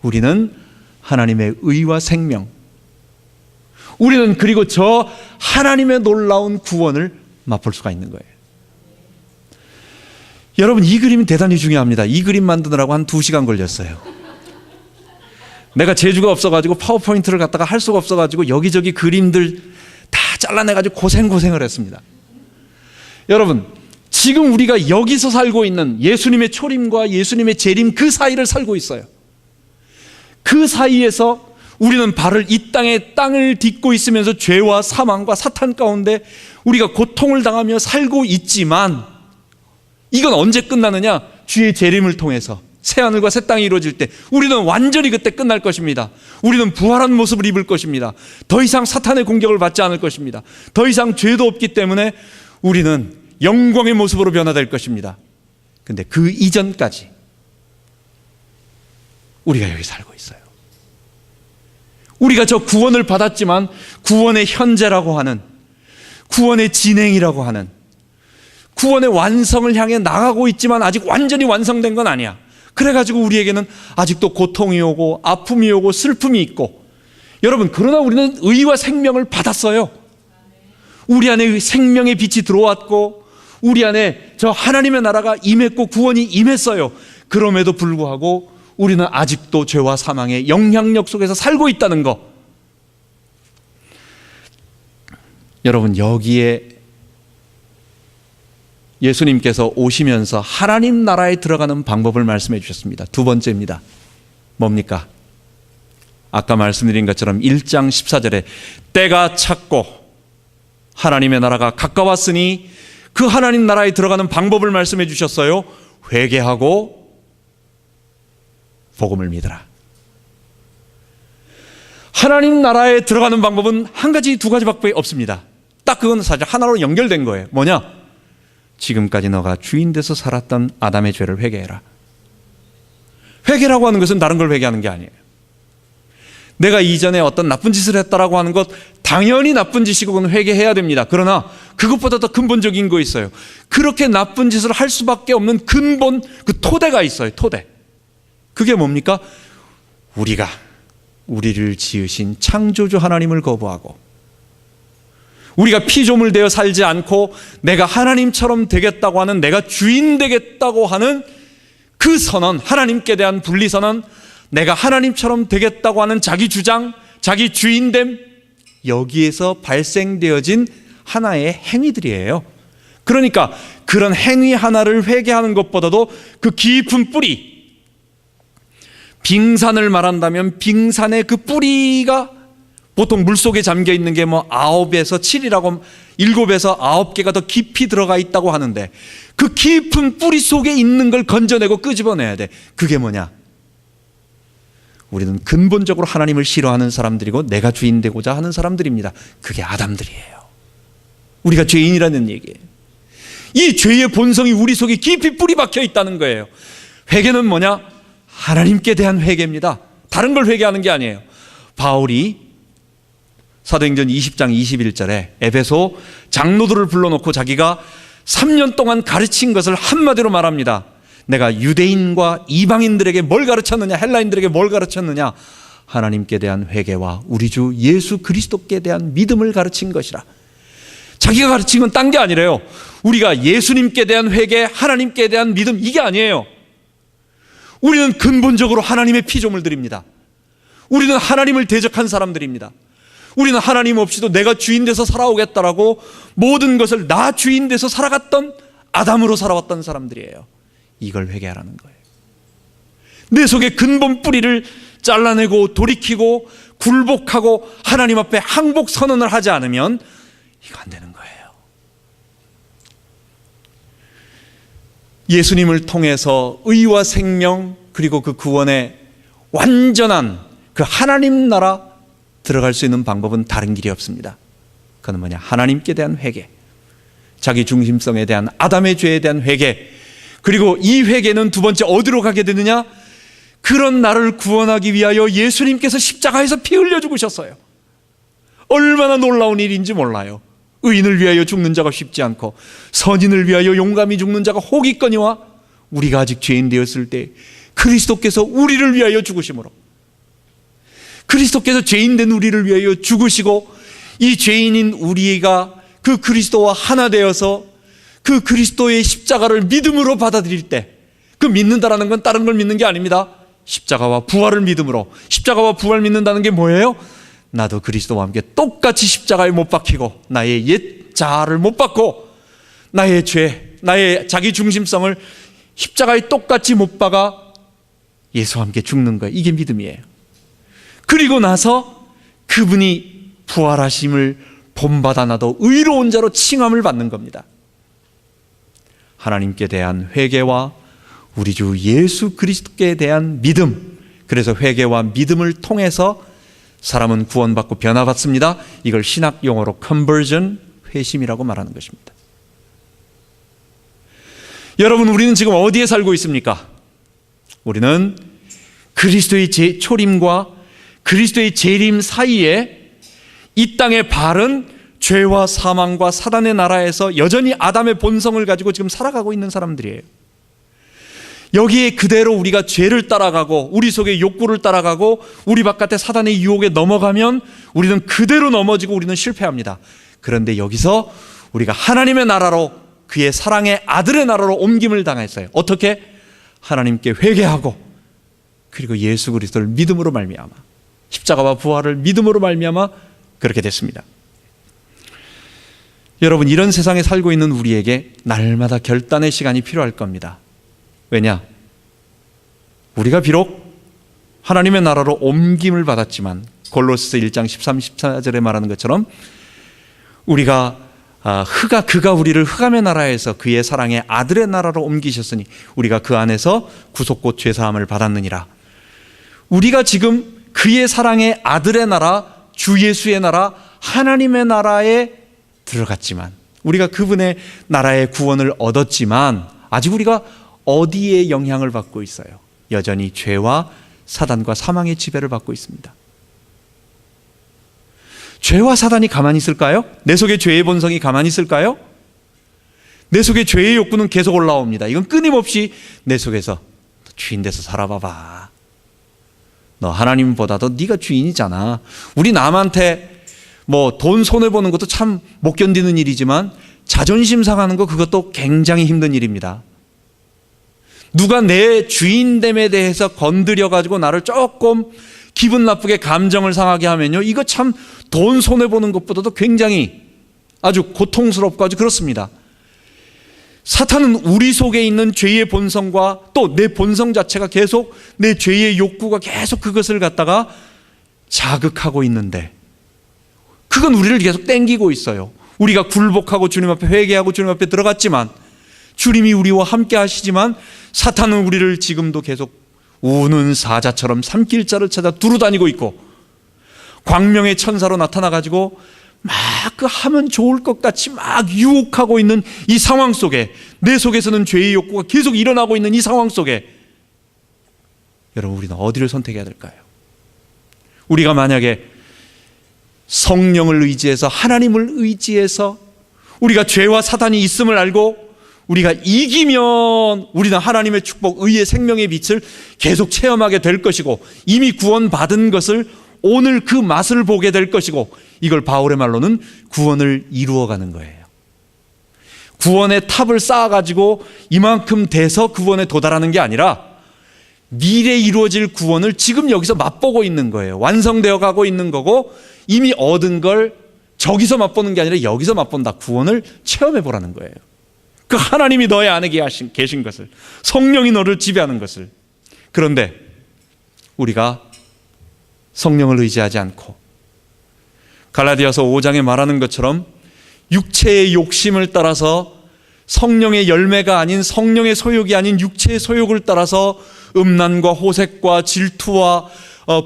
우리는 하나님의 의와 생명, 우리는 그리고 저 하나님의 놀라운 구원을 맛볼 수가 있는 거예요. 여러분, 이 그림이 대단히 중요합니다. 이 그림 만드느라고 한 2시간 걸렸어요. 내가 재주가 없어가지고 파워포인트를 갖다가 할 수가 없어가지고 여기저기 그림들 다 잘라내가지고 고생을 했습니다. 여러분, 지금 우리가 여기서 살고 있는 예수님의 초림과 예수님의 재림 그 사이를 살고 있어요. 그 사이에서 우리는 발을 이 땅을 딛고 있으면서 죄와 사망과 사탄 가운데 우리가 고통을 당하며 살고 있지만 이건 언제 끝나느냐? 주의 재림을 통해서 새하늘과 새 땅이 이루어질 때 우리는 완전히 그때 끝날 것입니다. 우리는 부활한 모습을 입을 것입니다. 더 이상 사탄의 공격을 받지 않을 것입니다. 더 이상 죄도 없기 때문에 우리는 영광의 모습으로 변화될 것입니다. 근데 그 이전까지 우리가 여기 살고 있어요. 우리가 저 구원을 받았지만 구원의 현재라고 하는, 구원의 진행이라고 하는, 구원의 완성을 향해 나가고 있지만 아직 완전히 완성된 건 아니야. 그래가지고 우리에게는 아직도 고통이 오고 아픔이 오고 슬픔이 있고, 여러분, 그러나 우리는 의와 생명을 받았어요. 우리 안에 생명의 빛이 들어왔고 우리 안에 저 하나님의 나라가 임했고 구원이 임했어요. 그럼에도 불구하고 우리는 아직도 죄와 사망의 영향력 속에서 살고 있다는 것. 여러분, 여기에 예수님께서 오시면서 하나님 나라에 들어가는 방법을 말씀해 주셨습니다. 두 번째입니다. 뭡니까? 아까 말씀드린 것처럼 1장 14절에 때가 찼고 하나님의 나라가 가까웠으니 그 하나님 나라에 들어가는 방법을 말씀해 주셨어요. 회개하고 복음을 믿으라. 하나님 나라에 들어가는 방법은 한 가지, 두 가지밖에 없습니다. 딱 그건 사실 하나로 연결된 거예요. 뭐냐? 지금까지 너가 주인 돼서 살았던 아담의 죄를 회개해라. 회개라고 하는 것은 다른 걸 회개하는 게 아니에요. 내가 이전에 어떤 나쁜 짓을 했다라고 하는 것, 당연히 나쁜 짓이고 그건 회개해야 됩니다. 그러나 그것보다 더 근본적인 거 있어요. 그렇게 나쁜 짓을 할 수밖에 없는 근본, 그 토대가 있어요. 토대. 그게 뭡니까? 우리가 우리를 지으신 창조주 하나님을 거부하고 우리가 피조물 되어 살지 않고 내가 하나님처럼 되겠다고 하는, 내가 주인 되겠다고 하는 그 선언, 하나님께 대한 분리선언, 내가 하나님처럼 되겠다고 하는 자기 주장, 자기 주인됨, 여기에서 발생되어진 하나의 행위들이에요. 그러니까 그런 행위 하나를 회개하는 것보다도 그 깊은 뿌리, 빙산을 말한다면 빙산의 그 뿌리가 보통 물속에 잠겨 있는 게 뭐 9에서 7이라고 7에서 9개가 더 깊이 들어가 있다고 하는데 그 깊은 뿌리 속에 있는 걸 건져내고 끄집어내야 돼. 그게 뭐냐? 우리는 근본적으로 하나님을 싫어하는 사람들이고 내가 주인 되고자 하는 사람들입니다. 그게 아담들이에요. 우리가 죄인이라는 얘기예요. 이 죄의 본성이 우리 속에 깊이 뿌리 박혀 있다는 거예요. 회개는 뭐냐? 하나님께 대한 회개입니다. 다른 걸 회개하는 게 아니에요. 바울이 사도행전 20장 21절에 에베소 장로들을 불러놓고 자기가 3년 동안 가르친 것을 한마디로 말합니다. 내가 유대인과 이방인들에게 뭘 가르쳤느냐, 헬라인들에게 뭘 가르쳤느냐, 하나님께 대한 회개와 우리 주 예수 그리스도께 대한 믿음을 가르친 것이라. 자기가 가르친 건 딴 게 아니래요. 우리가 예수님께 대한 회개, 하나님께 대한 믿음, 이게 아니에요. 우리는 근본적으로 하나님의 피조물 드립니다. 우리는 하나님을 대적한 사람들입니다. 우리는 하나님 없이도 내가 주인 돼서 살아오겠다라고 모든 것을 나 주인 돼서 살아갔던 아담으로 살아왔던 사람들이에요. 이걸 회개하라는 거예요. 내 속의 근본 뿌리를 잘라내고 돌이키고 굴복하고 하나님 앞에 항복 선언을 하지 않으면 이거 안 되는 거예요. 예수님을 통해서 의와 생명 그리고 그 구원의 완전한 그 하나님 나라 들어갈 수 있는 방법은 다른 길이 없습니다. 그건 뭐냐? 하나님께 대한 회개, 자기 중심성에 대한 아담의 죄에 대한 회개, 그리고 이 회개는 두 번째 어디로 가게 되느냐? 그런 나를 구원하기 위하여 예수님께서 십자가에서 피 흘려 죽으셨어요. 얼마나 놀라운 일인지 몰라요. 의인을 위하여 죽는 자가 쉽지 않고 선인을 위하여 용감히 죽는 자가 혹 있거니와 우리가 아직 죄인 되었을 때 그리스도께서 우리를 위하여 죽으심으로, 그리스도께서 죄인된 우리를 위하여 죽으시고 이 죄인인 우리가 그 그리스도와 하나 되어서 그 그리스도의 십자가를 믿음으로 받아들일 때, 그 믿는다라는 건 다른 걸 믿는 게 아닙니다. 십자가와 부활을 믿음으로. 십자가와 부활 믿는다는 게 뭐예요? 나도 그리스도와 함께 똑같이 십자가에 못 박히고 나의 옛 자아를 못 박고 나의 죄, 나의 자기 중심성을 십자가에 똑같이 못 박아 예수와 함께 죽는 거예요. 이게 믿음이에요. 그리고 나서 그분이 부활하심을 본받아 나도 의로운 자로 칭함을 받는 겁니다. 하나님께 대한 회개와 우리 주 예수 그리스도께 대한 믿음, 그래서 회개와 믿음을 통해서 사람은 구원받고 변화받습니다. 이걸 신학 용어로 conversion, 회심이라고 말하는 것입니다. 여러분, 우리는 지금 어디에 살고 있습니까? 우리는 그리스도의 초림과 그리스도의 재림 사이에 이 땅의 발은 죄와 사망과 사단의 나라에서 여전히 아담의 본성을 가지고 지금 살아가고 있는 사람들이에요. 여기에 그대로 우리가 죄를 따라가고 우리 속의 욕구를 따라가고 우리 바깥에 사단의 유혹에 넘어가면 우리는 그대로 넘어지고 우리는 실패합니다. 그런데 여기서 우리가 하나님의 나라로, 그의 사랑의 아들의 나라로 옮김을 당했어요. 어떻게? 하나님께 회개하고 그리고 예수 그리스도를 믿음으로 말미암아, 십자가와 부활을 믿음으로 말미암아 그렇게 됐습니다. 여러분, 이런 세상에 살고 있는 우리에게 날마다 결단의 시간이 필요할 겁니다. 왜냐? 우리가 비록 하나님의 나라로 옮김을 받았지만 골로새 1장 13, 14절에 말하는 것처럼 우리가 그가 우리를 흑암의 나라에서 그의 사랑의 아들의 나라로 옮기셨으니 우리가 그 안에서 구속곧 죄사함을 받았느니라. 우리가 지금 그의 사랑의 아들의 나라, 주 예수의 나라, 하나님의 나라에 들어갔지만, 우리가 그분의 나라의 구원을 얻었지만 아직 우리가 어디에 영향을 받고 있어요? 여전히 죄와 사단과 사망의 지배를 받고 있습니다. 죄와 사단이 가만히 있을까요? 내 속에 죄의 본성이 가만히 있을까요? 내 속에 죄의 욕구는 계속 올라옵니다. 이건 끊임없이 내 속에서 주인 돼서 살아봐봐. 너 하나님보다도 네가 주인이잖아. 우리 남한테 뭐 돈 손해보는 것도 참 못 견디는 일이지만 자존심 상하는 거, 그것도 굉장히 힘든 일입니다. 누가 내 주인됨에 대해서 건드려가지고 나를 조금 기분 나쁘게 감정을 상하게 하면요, 이거 참 돈 손해보는 것보다도 굉장히 아주 고통스럽고 아주 그렇습니다. 사탄은 우리 속에 있는 죄의 본성과 또 내 본성 자체가 계속, 내 죄의 욕구가 계속 그것을 갖다가 자극하고 있는데, 그건 우리를 계속 땡기고 있어요. 우리가 굴복하고 주님 앞에 회개하고 주님 앞에 들어갔지만, 주님이 우리와 함께 하시지만 사탄은 우리를 지금도 계속 우는 사자처럼 삼킬 자를 찾아 두루다니고 있고, 광명의 천사로 나타나가지고 막 그 하면 좋을 것 같이 막 유혹하고 있는 이 상황 속에, 내 속에서는 죄의 욕구가 계속 일어나고 있는 이 상황 속에 여러분, 우리는 어디를 선택해야 될까요? 우리가 만약에 성령을 의지해서, 하나님을 의지해서 우리가 죄와 사단이 있음을 알고 우리가 이기면 우리는 하나님의 축복, 의의 생명의 빛을 계속 체험하게 될 것이고, 이미 구원받은 것을 오늘 그 맛을 보게 될 것이고, 이걸 바울의 말로는 구원을 이루어가는 거예요. 구원의 탑을 쌓아가지고 이만큼 돼서 구원에 도달하는 게 아니라 미래에 이루어질 구원을 지금 여기서 맛보고 있는 거예요. 완성되어 가고 있는 거고, 이미 얻은 걸 저기서 맛보는 게 아니라 여기서 맛본다. 구원을 체험해 보라는 거예요. 그 하나님이 너의 안에 계신 것을, 성령이 너를 지배하는 것을. 그런데 우리가 성령을 의지하지 않고 갈라디아서 5장에 말하는 것처럼 육체의 욕심을 따라서, 성령의 열매가 아닌, 성령의 소욕이 아닌 육체의 소욕을 따라서 음란과 호색과 질투와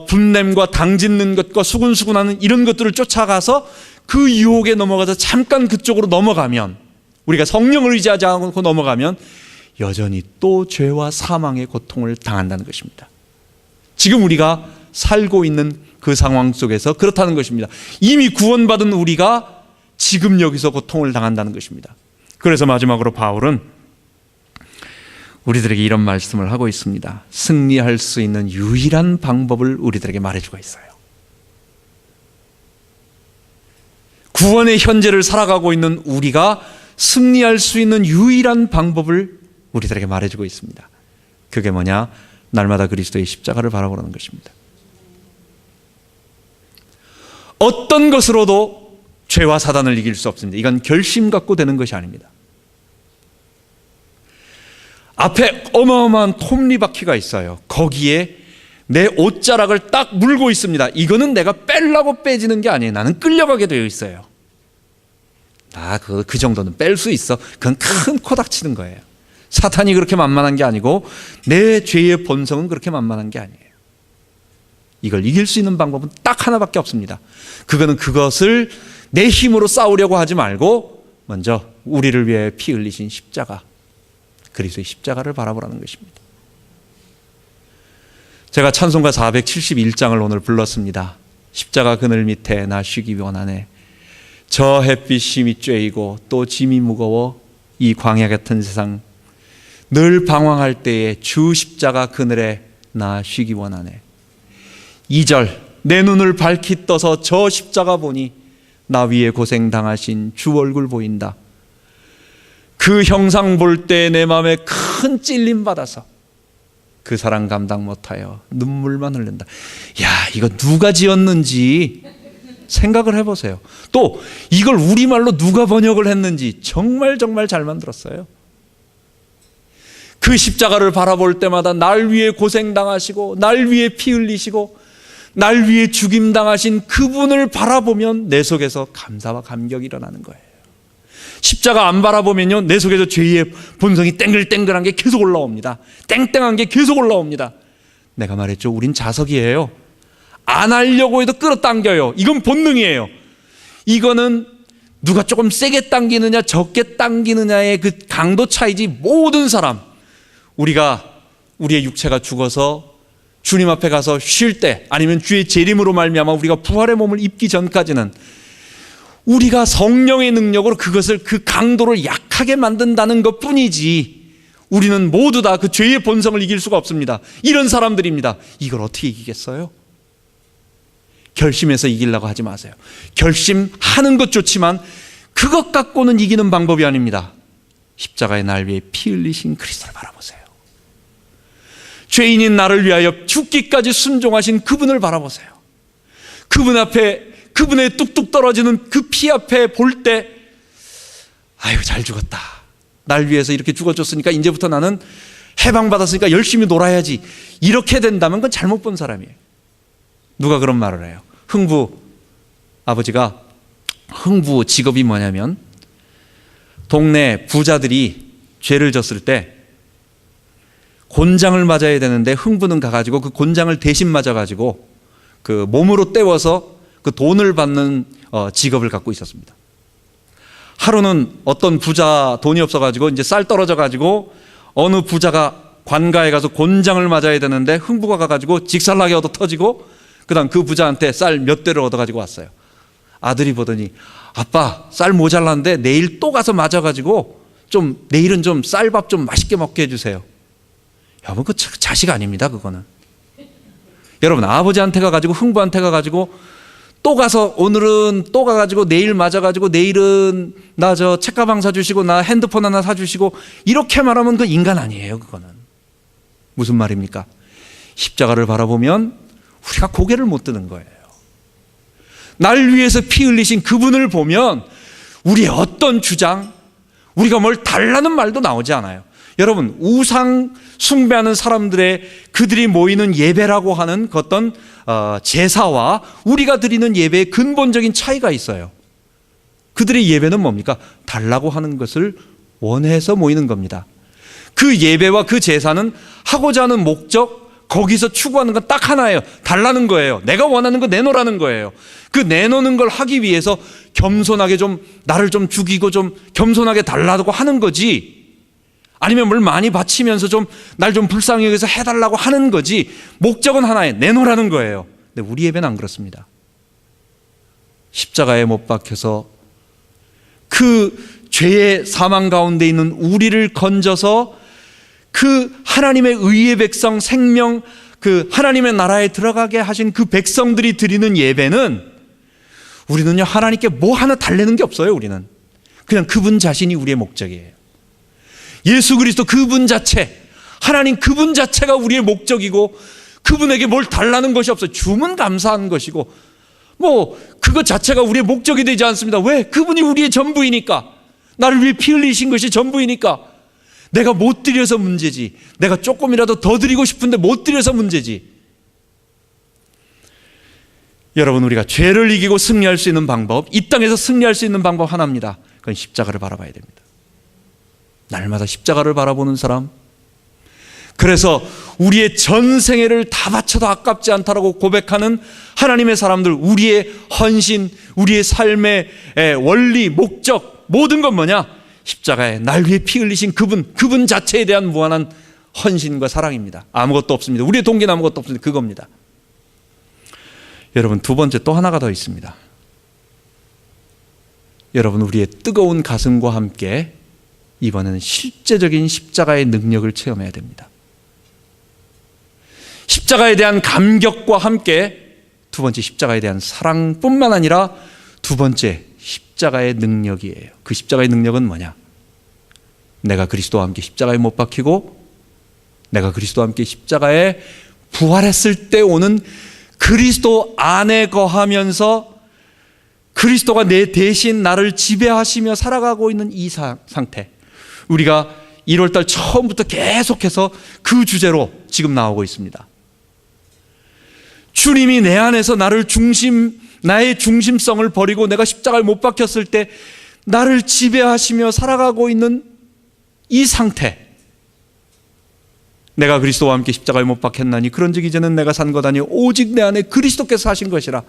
분냄과 당짓는 것과 수군수군하는 이런 것들을 쫓아가서 그 유혹에 넘어가서 잠깐 그쪽으로 넘어가면, 우리가 성령을 의지하지 않고 넘어가면 여전히 또 죄와 사망의 고통을 당한다는 것입니다. 지금 우리가 살고 있는 그 상황 속에서 그렇다는 것입니다. 이미 구원받은 우리가 지금 여기서 고통을 당한다는 것입니다. 그래서 마지막으로 바울은 우리들에게 이런 말씀을 하고 있습니다. 승리할 수 있는 유일한 방법을 우리들에게 말해주고 있어요. 구원의 현재를 살아가고 있는 우리가 승리할 수 있는 유일한 방법을 우리들에게 말해주고 있습니다. 그게 뭐냐? 날마다 그리스도의 십자가를 바라보라는 것입니다. 어떤 것으로도 죄와 사단을 이길 수 없습니다. 이건 결심 갖고 되는 것이 아닙니다. 앞에 어마어마한 톱니바퀴가 있어요. 거기에 내 옷자락을 딱 물고 있습니다. 이거는 내가 빼려고 빼지는 게 아니에요. 나는 끌려가게 되어 있어요. 그 정도는 뺄 수 있어. 그건 큰 코 닥치는 거예요. 사탄이 그렇게 만만한 게 아니고 내 죄의 본성은 그렇게 만만한 게 아니에요. 이걸 이길 수 있는 방법은 딱 하나밖에 없습니다. 그거는 그것을 내 힘으로 싸우려고 하지 말고 먼저 우리를 위해 피 흘리신 십자가, 그리스도의 십자가를 바라보라는 것입니다. 제가 찬송가 471장을 오늘 불렀습니다. 십자가 그늘 밑에 나 쉬기 원하네. 저 햇빛 심이 쬐이고 또 짐이 무거워 이 광야 같은 세상 늘 방황할 때에 주 십자가 그늘에 나 쉬기 원하네. 2절 내 눈을 밝히 떠서 저 십자가 보니 나 위에 고생당하신 주 얼굴 보인다. 그 형상 볼 때 내 마음에 큰 찔림 받아서 그 사랑 감당 못하여 눈물만 흘린다. 야, 이거 누가 지었는지 생각을 해보세요. 또 이걸 우리말로 누가 번역을 했는지 정말 잘 만들었어요. 그 십자가를 바라볼 때마다 날 위해 고생당하시고 날 위해 피 흘리시고 날 위해 죽임당하신 그분을 바라보면 내 속에서 감사와 감격이 일어나는 거예요. 십자가 안 바라보면요, 내 속에서 죄의 본성이 땡글땡글한 게 계속 올라옵니다. 땡땡한 게 계속 올라옵니다. 내가 말했죠, 우린 자석이에요. 안 하려고 해도 끌어당겨요. 이건 본능이에요. 이거는 누가 조금 세게 당기느냐 적게 당기느냐의 그 강도 차이지, 모든 사람, 우리의 육체가 죽어서 주님 앞에 가서 쉴 때, 아니면 주의 재림으로 말미암아 우리가 부활의 몸을 입기 전까지는 우리가 성령의 능력으로 그것을, 그 강도를 약하게 만든다는 것 뿐이지, 우리는 모두 다 그 죄의 본성을 이길 수가 없습니다. 이런 사람들입니다. 이걸 어떻게 이기겠어요? 결심해서 이기려고 하지 마세요. 결심하는 것 좋지만 그것 갖고는 이기는 방법이 아닙니다. 십자가의 날 위에 피 흘리신 그리스도를 바라보세요. 죄인인 나를 위하여 죽기까지 순종하신 그분을 바라보세요. 그분 앞에, 그분의 뚝뚝 떨어지는 그 피 앞에 볼 때, 아유, 잘 죽었다. 날 위해서 이렇게 죽어줬으니까 이제부터 나는 해방받았으니까 열심히 놀아야지. 이렇게 된다면 그건 잘못 본 사람이에요. 누가 그런 말을 해요? 아버지가 흥부 직업이 뭐냐면, 동네 부자들이 죄를 졌을 때 곤장을 맞아야 되는데 흥부는 가가지고 그 곤장을 대신 맞아가지고 그 몸으로 때워서 그 돈을 받는 직업을 갖고 있었습니다. 하루는 어떤 부자 돈이 없어가지고 이제 쌀 떨어져가지고 어느 부자가 관가에 가서 곤장을 맞아야 되는데 흥부가 가가지고 직살나게 얻어 터지고 그다음 그 부자한테 쌀 몇 대를 얻어가지고 왔어요. 아들이 보더니 아빠 쌀 모자랐는데 내일 또 가서 맞아가지고 좀 내일은 좀 쌀밥 좀 맛있게 먹게 해주세요. 여러분 그 자식 아닙니다 그거는. 여러분 아버지한테 가가지고 흥부한테 가가지고 또 가서 오늘은 또 가가지고 내일 맞아가지고 내일은 나 저 책가방 사주시고 나 핸드폰 하나 사주시고 이렇게 말하면 그 인간 아니에요 그거는. 무슨 말입니까? 십자가를 바라보면 우리가 고개를 못 드는 거예요. 날 위해서 피 흘리신 그분을 보면 우리의 어떤 주장, 우리가 뭘 달라는 말도 나오지 않아요. 여러분 우상 숭배하는 사람들의 그들이 모이는 예배라고 하는 그 어떤 제사와 우리가 드리는 예배의 근본적인 차이가 있어요. 그들의 예배는 뭡니까? 달라고 하는 것을 원해서 모이는 겁니다. 그 예배와 그 제사는 하고자 하는 목적, 거기서 추구하는 건 딱 하나예요. 달라는 거예요. 내가 원하는 거 내놓으라는 거예요. 그 내놓는 걸 하기 위해서 겸손하게 좀 나를 좀 죽이고 좀 겸손하게 달라고 하는 거지, 아니면 뭘 많이 바치면서 좀 날 좀 불쌍히 여기서 해달라고 하는 거지, 목적은 하나예요. 내놓으라는 거예요. 근데 우리 예배는 안 그렇습니다. 십자가에 못 박혀서 그 죄의 사망 가운데 있는 우리를 건져서 그 하나님의 의의 백성, 생명, 그 하나님의 나라에 들어가게 하신 그 백성들이 드리는 예배는, 우리는요 하나님께 뭐 하나 달래는 게 없어요. 우리는 그냥 그분 자신이 우리의 목적이에요. 예수 그리스도 그분 자체, 하나님 그분 자체가 우리의 목적이고, 그분에게 뭘 달라는 것이 없어요. 주면 감사한 것이고 뭐 그것 자체가 우리의 목적이 되지 않습니다. 왜? 그분이 우리의 전부이니까. 나를 위해 피 흘리신 것이 전부이니까. 내가 못 드려서 문제지, 내가 조금이라도 더 드리고 싶은데 못 드려서 문제지. 여러분 우리가 죄를 이기고 승리할 수 있는 방법, 이 땅에서 승리할 수 있는 방법 하나입니다. 그건 십자가를 바라봐야 됩니다. 날마다 십자가를 바라보는 사람, 그래서 우리의 전생애를 다 바쳐도 아깝지 않다라고 고백하는 하나님의 사람들, 우리의 헌신, 우리의 삶의 원리, 목적, 모든 건 뭐냐? 십자가에 날 위해 피 흘리신 그분 자체에 대한 무한한 헌신과 사랑입니다. 아무것도 없습니다. 우리의 동기는 아무것도 없습니다. 그겁니다. 여러분 두 번째 또 하나가 더 있습니다. 여러분 우리의 뜨거운 가슴과 함께 이번에는 실제적인 십자가의 능력을 체험해야 됩니다. 십자가에 대한 감격과 함께 두 번째 십자가에 대한 사랑뿐만 아니라 두 번째 십자가의 능력이에요. 그 십자가의 능력은 뭐냐? 내가 그리스도와 함께 십자가에 못 박히고 내가 그리스도와 함께 십자가에 부활했을 때 오는 그리스도 안에 거하면서 그리스도가 내 대신 나를 지배하시며 살아가고 있는 이 상태, 우리가 1월달 처음부터 계속해서 그 주제로 지금 나오고 있습니다. 주님이 내 안에서 나의 중심성을 버리고 내가 십자가에 못 박혔을 때 나를 지배하시며 살아가고 있는 이 상태, 내가 그리스도와 함께 십자가에 못 박혔나니 그런즉 이제는 내가 산 것 아니 오직 내 안에 그리스도께서 하신 것이라.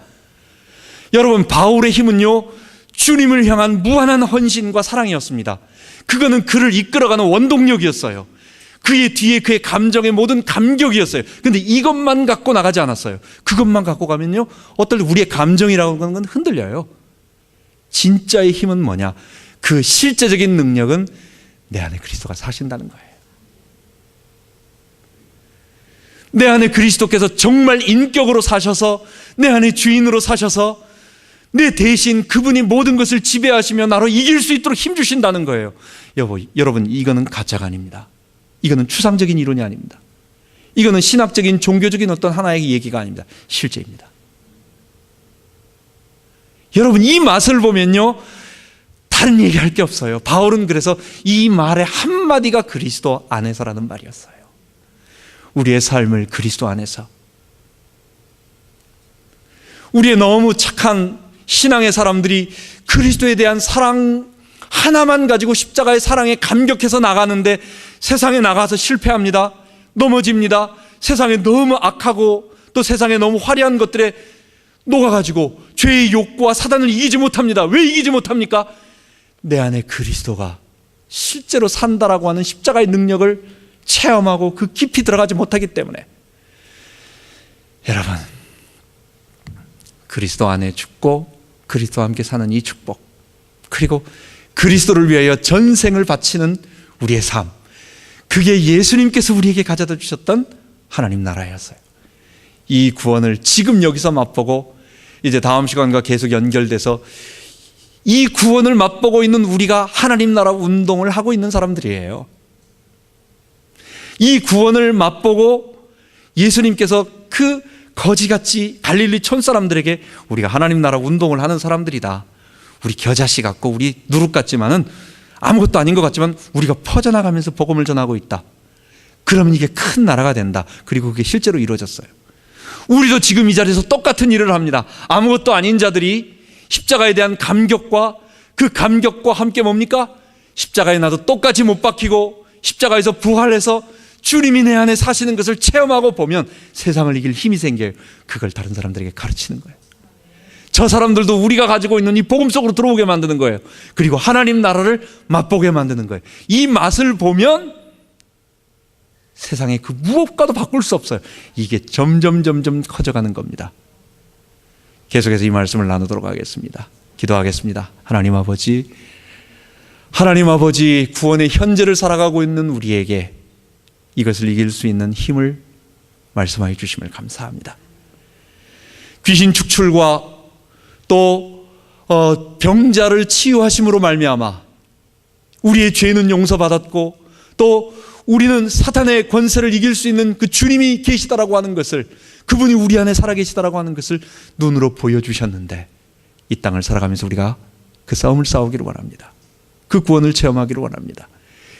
여러분 바울의 힘은요 주님을 향한 무한한 헌신과 사랑이었습니다. 그거는 그를 이끌어가는 원동력이었어요. 그의 뒤에 그의 감정의 모든 감격이었어요. 그런데 이것만 갖고 나가지 않았어요. 그것만 갖고 가면요 어떨 때 우리의 감정이라고 하는 건 흔들려요. 진짜의 힘은 뭐냐? 그 실제적인 능력은 내 안에 그리스도가 사신다는 거예요. 내 안에 그리스도께서 정말 인격으로 사셔서 내 안에 주인으로 사셔서 내 대신 그분이 모든 것을 지배하시며 나로 이길 수 있도록 힘주신다는 거예요. 여러분 이거는 가짜가 아닙니다. 이거는 추상적인 이론이 아닙니다. 이거는 신학적인 종교적인 어떤 하나의 얘기가 아닙니다. 실제입니다. 여러분 이 맛을 보면요 다른 얘기할 게 없어요. 바울은 그래서 이 말의 한마디가 그리스도 안에서라는 말이었어요. 우리의 삶을 그리스도 안에서, 우리의 너무 착한 신앙의 사람들이 그리스도에 대한 사랑 하나만 가지고 십자가의 사랑에 감격해서 나가는데 세상에 나가서 실패합니다. 넘어집니다. 세상에 너무 악하고 또 세상에 너무 화려한 것들에 녹아가지고 죄의 욕구와 사단을 이기지 못합니다. 왜 이기지 못합니까? 내 안에 그리스도가 실제로 산다라고 하는 십자가의 능력을 체험하고 그 깊이 들어가지 못하기 때문에. 여러분 그리스도 안에 죽고 그리스도와 함께 사는 이 축복, 그리고 그리스도를 위하여 전생을 바치는 우리의 삶, 그게 예수님께서 우리에게 가져다 주셨던 하나님 나라였어요. 이 구원을 지금 여기서 맛보고 이제 다음 시간과 계속 연결돼서 이 구원을 맛보고 있는 우리가 하나님 나라 운동을 하고 있는 사람들이에요. 이 구원을 맛보고 예수님께서 그 거지같이 갈릴리 촌사람들에게 우리가 하나님 나라 운동을 하는 사람들이다, 우리 겨자씨 같고 우리 누룩 같지만은 아무것도 아닌 것 같지만 우리가 퍼져나가면서 복음을 전하고 있다, 그러면 이게 큰 나라가 된다. 그리고 그게 실제로 이루어졌어요. 우리도 지금 이 자리에서 똑같은 일을 합니다. 아무것도 아닌 자들이 십자가에 대한 감격과 그 감격과 함께 뭡니까? 십자가에 나도 똑같이 못 박히고 십자가에서 부활해서 주님이 내 안에 사시는 것을 체험하고 보면 세상을 이길 힘이 생겨요. 그걸 다른 사람들에게 가르치는 거예요. 저 사람들도 우리가 가지고 있는 이 복음 속으로 들어오게 만드는 거예요. 그리고 하나님 나라를 맛보게 만드는 거예요. 이 맛을 보면 세상에 그 무엇과도 바꿀 수 없어요. 이게 점점 커져가는 겁니다. 계속해서 이 말씀을 나누도록 하겠습니다. 기도하겠습니다. 하나님 아버지, 구원의 현재를 살아가고 있는 우리에게 이것을 이길 수 있는 힘을 말씀하여 주심을 감사합니다. 귀신 축출과 또 병자를 치유하심으로 말미암아 우리의 죄는 용서받았고 또 우리는 사탄의 권세를 이길 수 있는 그 주님이 계시다라고 하는 것을, 그분이 우리 안에 살아계시다라고 하는 것을 눈으로 보여주셨는데, 이 땅을 살아가면서 우리가 그 싸움을 싸우기를 원합니다. 그 구원을 체험하기를 원합니다.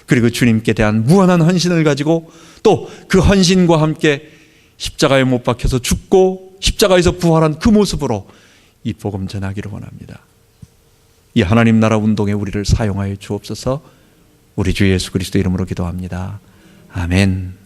그리고 주님께 대한 무한한 헌신을 가지고 또 그 헌신과 함께 십자가에 못 박혀서 죽고 십자가에서 부활한 그 모습으로 이 복음 전하기를 원합니다. 이 하나님 나라 운동에 우리를 사용하여 주옵소서. 우리 주 예수 그리스도 이름으로 기도합니다. 아멘.